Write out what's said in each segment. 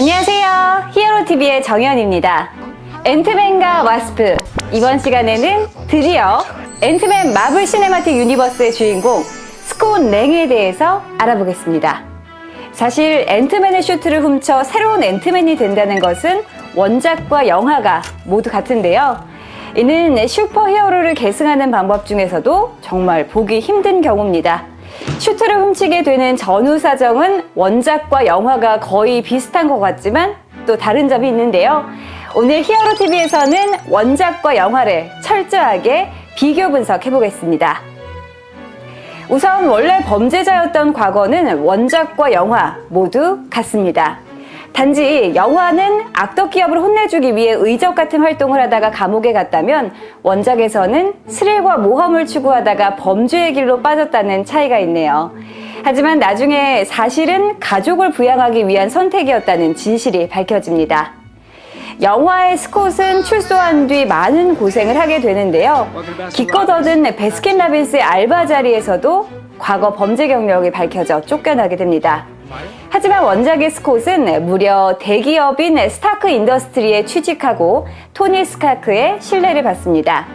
안녕하세요. 히어로TV의 정연입니다. 앤트맨과 와스프, 이번 시간에는 드디어 앤트맨 마블 시네마틱 유니버스의 주인공 스콧 랭에 대해서 알아보겠습니다. 사실 앤트맨의 슈트를 훔쳐 새로운 앤트맨이 된다는 것은 원작과 영화가 모두 같은데요. 이는 슈퍼히어로를 계승하는 방법 중에서도 정말 보기 힘든 경우입니다. 슈트를 훔치게 되는 전후 사정은 원작과 영화가 거의 비슷한 것 같지만 또 다른 점이 있는데요. 오늘 히어로TV에서는 원작과 영화를 철저하게 비교 분석해 보겠습니다. 우선 원래 범죄자였던 과거는 원작과 영화 모두 같습니다. 단지 영화는 악덕 기업을 혼내주기 위해 의적 같은 활동을 하다가 감옥에 갔다면 원작에서는 스릴과 모험을 추구하다가 범죄의 길로 빠졌다는 차이가 있네요. 하지만 나중에 사실은 가족을 부양하기 위한 선택이었다는 진실이 밝혀집니다. 영화의 스콧은 출소한 뒤 많은 고생을 하게 되는데요. 기껏 얻은 베스킨라빈스의 알바 자리에서도 과거 범죄 경력이 밝혀져 쫓겨나게 됩니다. 하지만 원작의 스콧은 무려 대기업인 스타크 인더스트리에 취직하고 토니 스타크의 신뢰를 받습니다.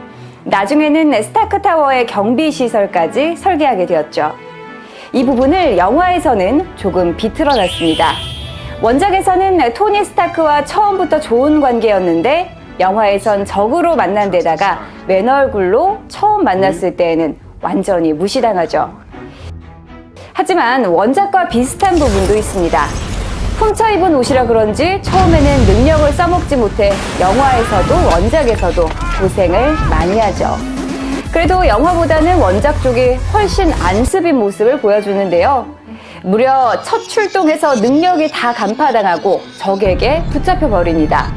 나중에는 스타크 타워의 경비 시설까지 설계하게 되었죠. 이 부분을 영화에서는 조금 비틀어놨습니다. 원작에서는 토니 스타크와 처음부터 좋은 관계였는데 영화에선 적으로 만난 데다가 맨 얼굴로 처음 만났을 때에는 완전히 무시당하죠. 하지만 원작과 비슷한 부분도 있습니다. 훔쳐 입은 옷이라 그런지 처음에는 능력을 써먹지 못해 영화에서도 원작에서도 고생을 많이 하죠. 그래도 영화보다는 원작 쪽이 훨씬 안습인 모습을 보여주는데요. 무려 첫 출동에서 능력이 다 간파당하고 적에게 붙잡혀버립니다.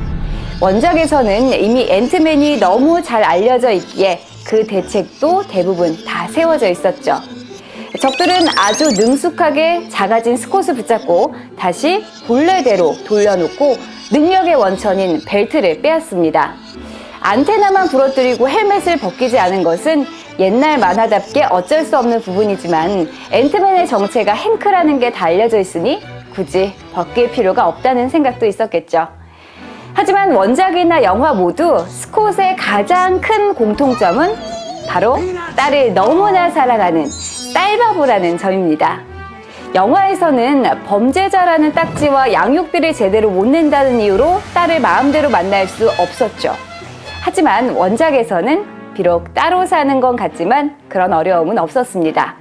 원작에서는 이미 앤트맨이 너무 잘 알려져 있기에 그 대책도 대부분 다 세워져 있었죠. 적들은 아주 능숙하게 작아진 스콧을 붙잡고 다시 본래대로 돌려놓고 능력의 원천인 벨트를 빼앗습니다. 안테나만 부러뜨리고 헬멧을 벗기지 않은 것은 옛날 만화답게 어쩔 수 없는 부분이지만 앤트맨의 정체가 행크라는 게 다 알려져 있으니 굳이 벗길 필요가 없다는 생각도 있었겠죠. 하지만 원작이나 영화 모두 스콧의 가장 큰 공통점은 바로 딸을 너무나 사랑하는 딸바보라는 점입니다. 영화에서는 범죄자라는 딱지와 양육비를 제대로 못 낸다는 이유로 딸을 마음대로 만날 수 없었죠. 하지만 원작에서는 비록 따로 사는 건 같지만 그런 어려움은 없었습니다.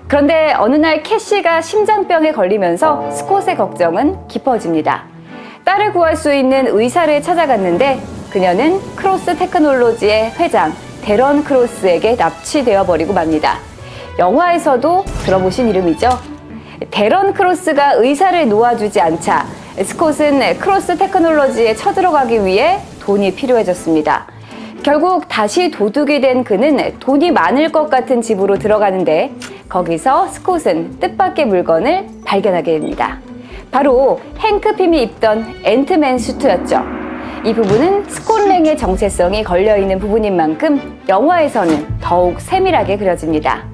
그런데 어느 날 캐시가 심장병에 걸리면서 스콧의 걱정은 깊어집니다. 딸을 구할 수 있는 의사를 찾아갔는데 그녀는 크로스 테크놀로지의 회장 데런 크로스에게 납치되어 버리고 맙니다. 영화에서도 들어보신 이름이죠. 데런 크로스가 의사를 놓아주지 않자 스콧은 크로스 테크놀로지에 쳐들어가기 위해 돈이 필요해졌습니다. 결국 다시 도둑이 된 그는 돈이 많을 것 같은 집으로 들어가는데 거기서 스콧은 뜻밖의 물건을 발견하게 됩니다. 바로 행크 핌이 입던 앤트맨 슈트였죠. 이 부분은 스콧 랭의 정체성이 걸려있는 부분인 만큼 영화에서는 더욱 세밀하게 그려집니다.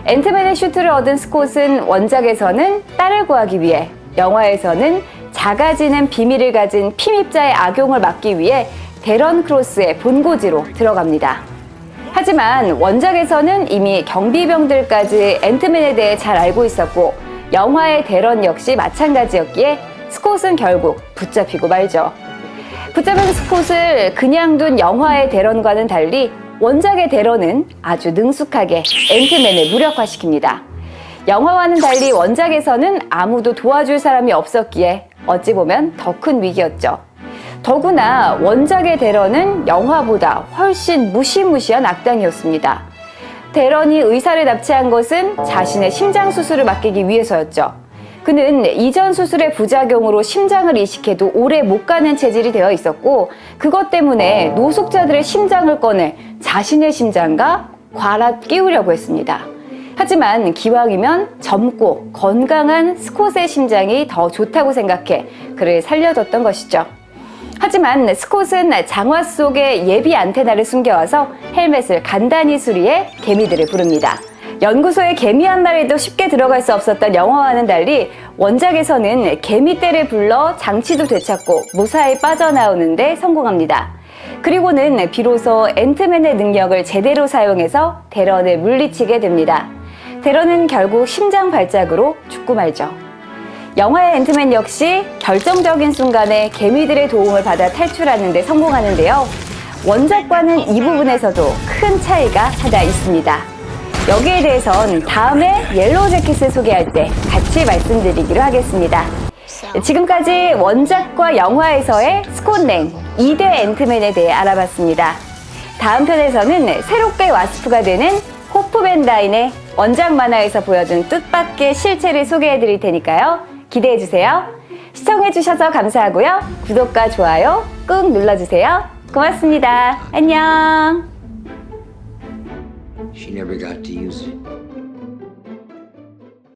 앤트맨의 슈트를 얻은 스콧은 원작에서는 딸을 구하기 위해, 영화에서는 작아지는 비밀을 가진 피입자의 악용을 막기 위해 데런 크로스의 본고지로 들어갑니다. 하지만 원작에서는 이미 경비병들까지 앤트맨에 대해 잘 알고 있었고 영화의 데런 역시 마찬가지였기에 스콧은 결국 붙잡히고 말죠. 붙잡은 스콧을 그냥 둔 영화의 데런과는 달리 원작의 데런은 아주 능숙하게 앤트맨을 무력화시킵니다. 영화와는 달리 원작에서는 아무도 도와줄 사람이 없었기에 어찌 보면 더 큰 위기였죠. 더구나 원작의 데런은 영화보다 훨씬 무시무시한 악당이었습니다. 데런이 의사를 납치한 것은 자신의 심장 수술을 맡기기 위해서였죠. 그는 이전 수술의 부작용으로 심장을 이식해도 오래 못 가는 체질이 되어 있었고 그것 때문에 노숙자들의 심장을 꺼내 자신의 심장과 과라 끼우려고 했습니다. 하지만 기왕이면 젊고 건강한 스콧의 심장이 더 좋다고 생각해 그를 살려줬던 것이죠. 하지만 스콧은 장화 속에 예비 안테나를 숨겨와서 헬멧을 간단히 수리해 개미들을 부릅니다. 연구소에 개미 한 마리도 쉽게 들어갈 수 없었던 영화와는 달리 원작에서는 개미떼를 불러 장치도 되찾고 무사히 빠져나오는데 성공합니다. 그리고는 비로소 앤트맨의 능력을 제대로 사용해서 대런을 물리치게 됩니다. 대런은 결국 심장 발작으로 죽고 말죠. 영화의 앤트맨 역시 결정적인 순간에 개미들의 도움을 받아 탈출하는 데 성공하는데요. 원작과는 이 부분에서도 큰 차이가 하나 있습니다. 여기에 대해선 다음에 옐로우 재킷을 소개할 때 같이 말씀드리기로 하겠습니다. 지금까지 원작과 영화에서의 스콧 랭, 2대 앤트맨에 대해 알아봤습니다. 다음 편에서는 새롭게 와스프가 되는 호프 밴 다인의 원작 만화에서 보여준 뜻밖의 실체를 소개해드릴 테니까요. 기대해주세요. 시청해주셔서 감사하고요. 구독과 좋아요 꾹 눌러주세요. 고맙습니다. 안녕. She never got to use it.